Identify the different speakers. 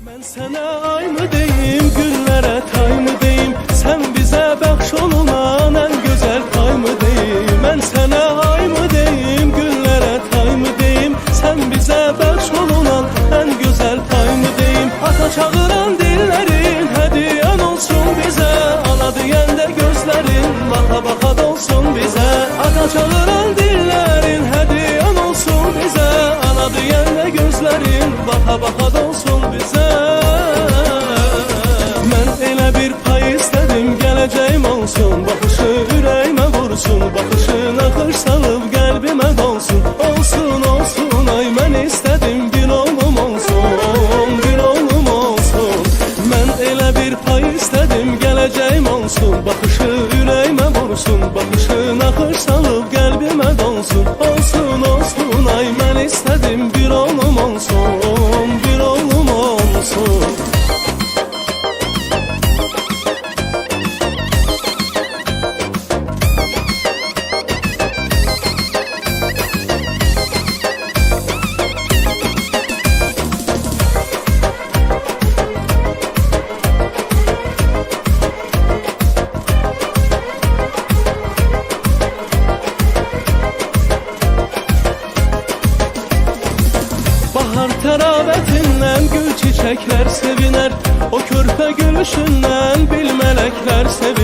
Speaker 1: Ben sana ay mı deyim, günlere tay mı deyim, sen bize bəxş olunan en güzel pay mı deyim. Ben sana ay mı deyim, günlere tay mı deyim, sen bize bəxş olunan en güzel pay mı deyim. Ata çağıran dillerin hediyen olsun bize, ana diyen de gözlerin baka baka dolsun bize. Ata çağıran dillerin hediyen olsun bize, ana diyen de gözlerin baka baka dolsun bize. Geleceğim olsun, bakışı yüreğime vursun, bakışın akış salıp qəlbimə dolsun. Olsun olsun ay mən istedim bir oğlum olsun, bir oğlum olsun. Mən elə bir pay istedim geleceğim olsun, bakışı yüreğime vursun, bakışın akış salıp qəlbimə dolsun. Olsun olsun ay mən istedim bir oğlum olsun, bir oğlum olsun. Bahar təravətindən gül çiçəklər seviner, o körpə gülüşündən bil mələklər seviner.